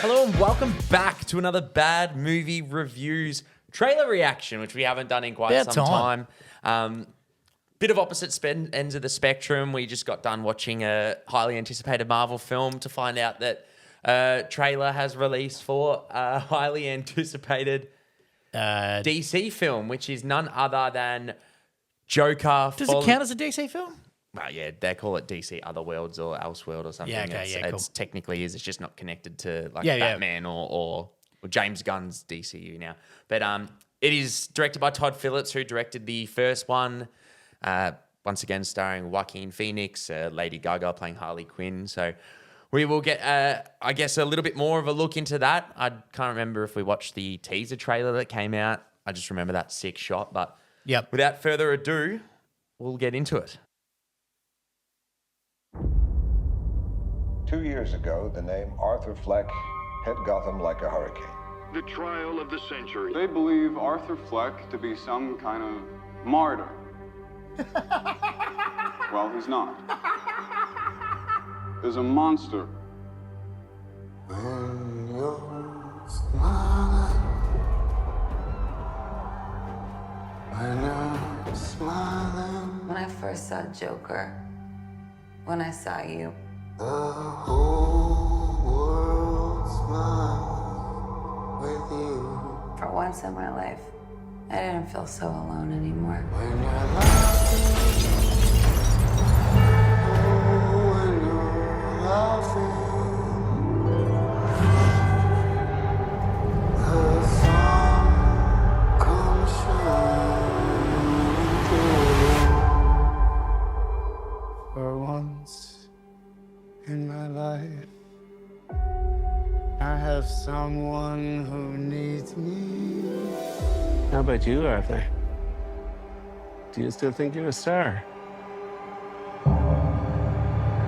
Hello and welcome back to another Bad Movie Reviews trailer reaction, which we haven't done in quite some time. Bit of opposite ends of the spectrum. We just got done watching a highly anticipated Marvel film to find out that a trailer has released for a highly anticipated DC film, which is none other than Joker. Does it count as a DC film? Well, yeah, they call it DC Otherworlds or Elseworld or something. Yeah, okay, cool. It's technically is. It's just not connected to Batman or James Gunn's DCU now. But it is directed by Todd Phillips, who directed the first one. Once again, starring Joaquin Phoenix, Lady Gaga playing Harley Quinn. So we will get, I guess, a little bit more of a look into that. I can't remember if we watched the teaser trailer that came out. I just remember that sick shot. But without further ado, we'll get into it. 2 years ago, the name Arthur Fleck hit Gotham like a hurricane. The trial of the century. They believe Arthur Fleck to be some kind of martyr. Well, he's not. There's a monster. When you're smiling, when you're smiling, When I first saw Joker, when I saw you, the whole world smiles with you. for once in my life, I didn't feel so alone anymore. When you're laughing, oh, when you're laughing, the sun comes shining through. For once in my life, I have someone who needs me. How about you, Arthur? Do you still think you're a star?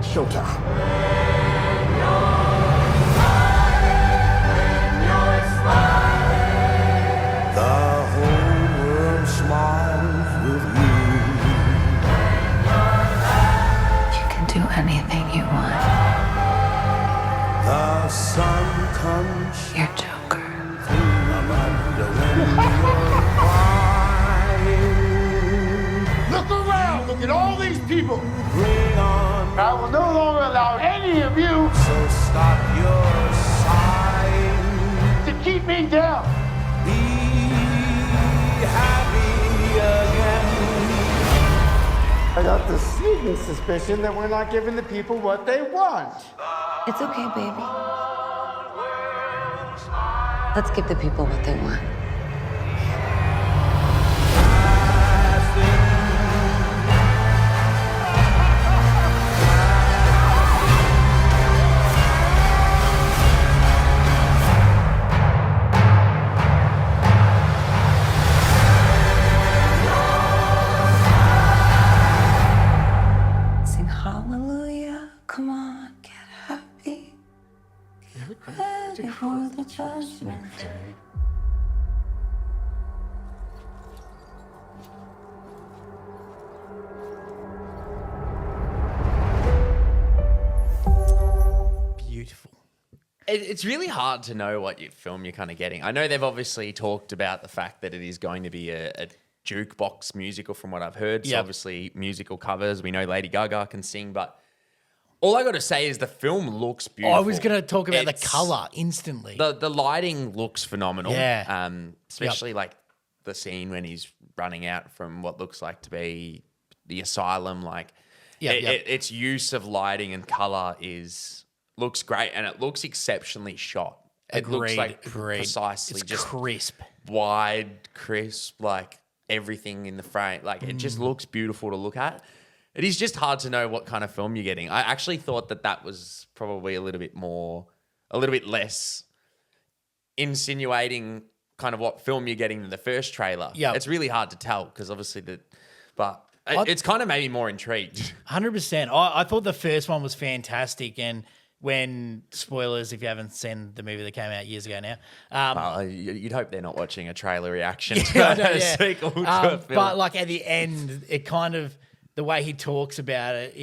Showtime. The whole world smiles with you. You can do anything you want. The sun comes You're Joker. Look around! Look at all these people! Bring on, I will no longer allow any of you so stop your sighing. to keep me down. Be happy again. I got the sneaking suspicion that we're not giving the people what they want. It's okay, baby. Let's give the people what they want. Sing hallelujah. Come on, get happy. Get ready for the judgment day. Beautiful. It's really hard to know what film you're kind of getting. I know they've obviously talked about the fact that it is going to be a jukebox musical from what I've heard. So obviously musical covers. We know Lady Gaga can sing, but all I got to say is the film looks beautiful. I was going to talk about the color instantly. The lighting looks phenomenal. Yeah. Especially like the scene when he's running out from what looks like to be the asylum. Like its use of lighting and color looks great, and it looks exceptionally shot. It looks like precisely it's just crisp, wide, crisp, like everything in the frame. Like it just looks beautiful to look at. It is just hard to know what kind of film you're getting. I actually thought that was probably a little bit less insinuating kind of what film you're getting than the first trailer. Yeah. It's really hard to tell because obviously it's kind of made me more intrigued. 100%. I thought the first one was fantastic, and when, spoilers if you haven't seen the movie that came out years ago now. You'd hope they're not watching a trailer reaction to a sequel to a film. But like at the end, it kind of, the way he talks about it,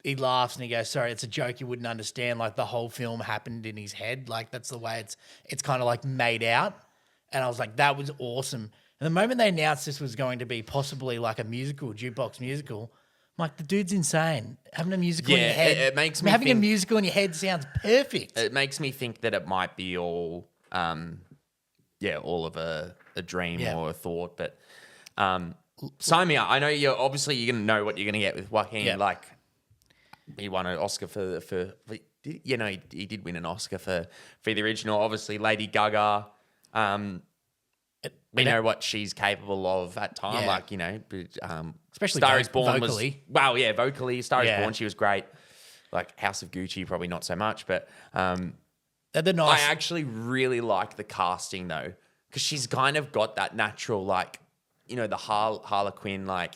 he laughs and he goes, sorry, it's a joke you wouldn't understand. Like the whole film happened in his head. Like that's the way it's kind of like made out. And I was like, that was awesome. And the moment they announced this was going to be possibly like a musical, jukebox musical, I'm like, the dude's insane. Having a musical in your head. It makes me having think, a musical in your head sounds perfect. It makes me think that it might be all of a dream or a thought. But sign me up. I know you're going to know what you're going to get with Joaquin. Yeah. Like, he won an Oscar for he did win an Oscar for the original. Obviously, Lady Gaga. We know what she's capable of at time. Yeah. Like, Especially Star is Born vocally. Vocally. Star is Yeah. Born, she was great. Like House of Gucci, probably not so much. But They're nice. I actually really like the casting though, because she's kind of got that natural, like, the Harlequin, like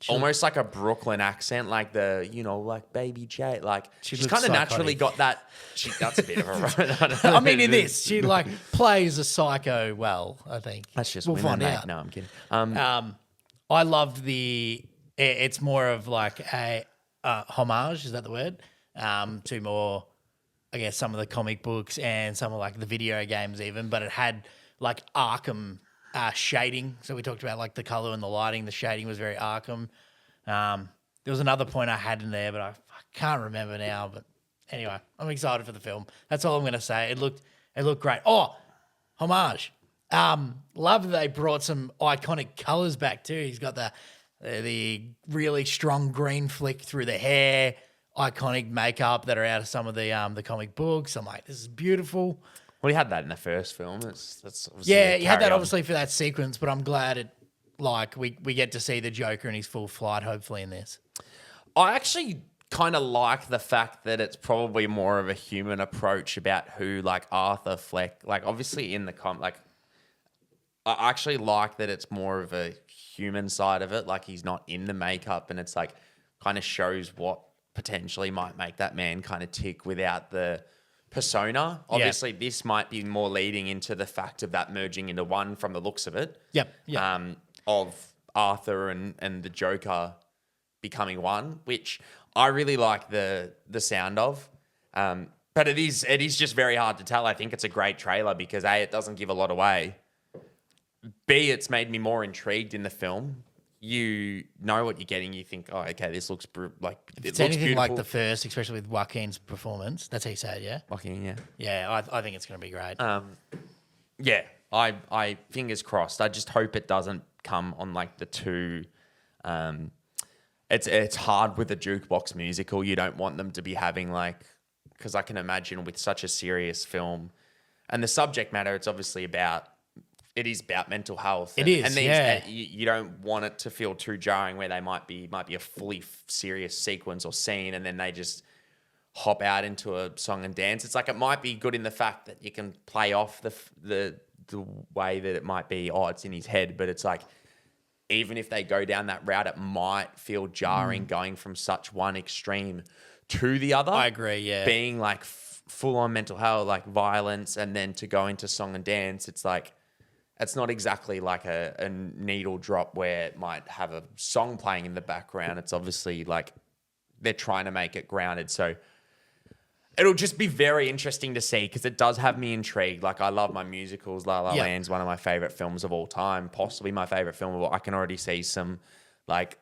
almost like a Brooklyn accent, like like Baby J. Like she's looks kind of psychotic. naturally got that. That's a bit of a. I mean, in this, she like plays a psycho well, I think. That's just we'll women, find mate. out. No, I'm kidding. I loved it's more of like a homage, is that the word? To more, I guess, some of the comic books and some of like the video games even, but it had like Arkham shading. So we talked about like the color and the lighting. The shading was very Arkham. There was another point I had in there, but I can't remember now. But anyway, I'm excited for the film. That's all I'm going to say. It looked great. Oh, homage. Love that they brought some iconic colors back too. He's got the really strong green flick through the hair, iconic makeup that are out of some of the comic books. I'm like, this is beautiful. Well, he had that in the first film. That's obviously Yeah, you had that carry on. obviously for that sequence, but I'm glad we get to see the Joker in his full flight, hopefully, in this. I actually kind of like the fact that it's probably more of a human approach about who, like, Arthur Fleck, like, obviously in the I actually like that it's more of a human side of it. Like, he's not in the makeup, and it's like kind of shows what potentially might make that man kind of tick without the persona. Obviously, this might be more leading into the fact of that merging into one from the looks of it. Yep. Of Arthur and the Joker becoming one, which I really like the sound of. But it is just very hard to tell. I think it's a great trailer because A, it doesn't give a lot away. B, it's made me more intrigued in the film. You know what you're getting. You think, oh, okay, this looks like If it it's looks anything beautiful. like the first, especially with Joaquin's performance, that's how you say it, yeah? Joaquin, yeah. Yeah, I think it's going to be great. Yeah, I fingers crossed. I just hope it doesn't come on like the two. It's hard with a jukebox musical. You don't want them to be having like, because I can imagine with such a serious film, and the subject matter, it's obviously about. It is about mental health. It is, yeah. You don't want it to feel too jarring where they might be a fully serious sequence or scene, and then they just hop out into a song and dance. It's like it might be good in the fact that you can play off the way that it might be, oh, it's in his head, but it's like even if they go down that route, it might feel jarring going from such one extreme to the other. I agree, yeah. Being like full on mental health, like violence, and then to go into song and dance, it's like it's not exactly like a needle drop where it might have a song playing in the background. It's obviously like they're trying to make it grounded. So it'll just be very interesting to see because it does have me intrigued. Like I love my musicals. La La Land's one of my favorite films of all time, possibly my favorite film of all. I can already see some like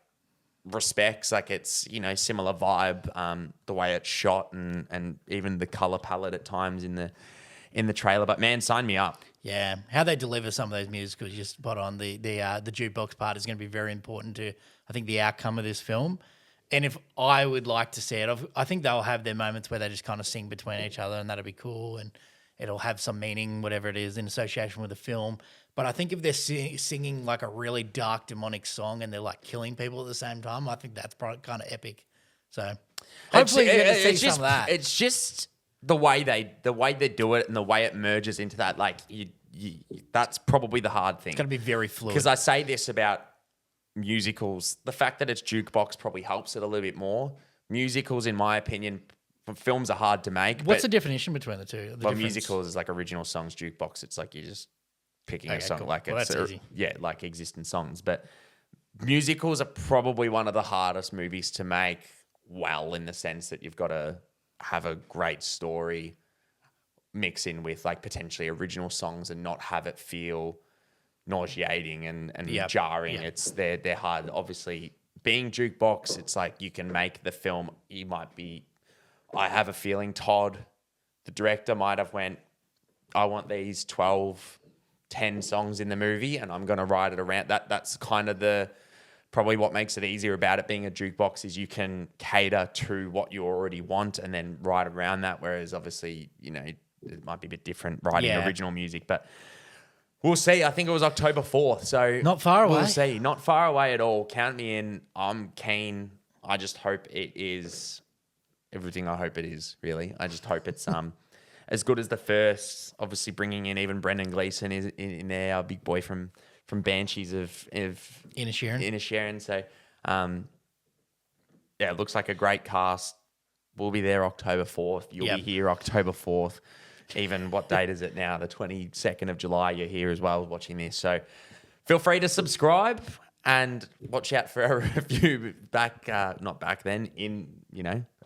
respects. Like it's, similar vibe, the way it's shot and even the color palette at times in the trailer. But man, sign me up. Yeah, how they deliver some of those musicals, just spot on. The jukebox part is going to be very important to, I think, the outcome of this film. And if I would like to see it, I think they'll have their moments where they just kind of sing between each other, and that'll be cool, and it'll have some meaning, whatever it is, in association with the film. But I think if they're singing like a really dark, demonic song, and they're like killing people at the same time, I think that's probably kind of epic. So hopefully you get to see some of that. It's just the way they do it and the way it merges into that. Like that's probably the hard thing. It's going to be very fluid. Because I say this about musicals, the fact that it's jukebox probably helps it a little bit more. Musicals, in my opinion, films are hard to make. What's the definition between the two? Musicals is like original songs. Jukebox, it's like you're just picking a song. Cool. Like well, it's that's easy. Yeah, like existing songs. But musicals are probably one of the hardest movies to make well, in the sense that you've got to have a great story mix in with like potentially original songs and not have it feel nauseating and jarring. Yep. It's they're hard. Obviously, being jukebox, it's like you can make the film. I have a feeling Todd, the director, might have went, I want these 12, 10 songs in the movie and I'm going to write it around that. That's kind of probably what makes it easier about it being a jukebox is you can cater to what you already want and then write around that. Whereas obviously, it might be a bit different writing original music, but we'll see. I think it was October 4th. So not far away. We'll see. Not far away at all. Count me in. I'm keen. I just hope it is everything I hope it is, really. I just hope it's as good as the first. Obviously, bringing in even Brendan Gleeson is in there, our big boy from Banshees of Inisherin. So, it looks like a great cast. We'll be there October 4th. You'll be here October 4th. Even what date is it now? The 22nd of July. You're here as well watching this. So feel free to subscribe and watch out for a review not back then, in,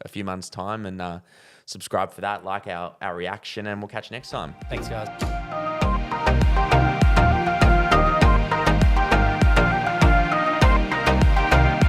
a few months' time. And subscribe for that, like our reaction, and we'll catch you next time. Thanks, guys.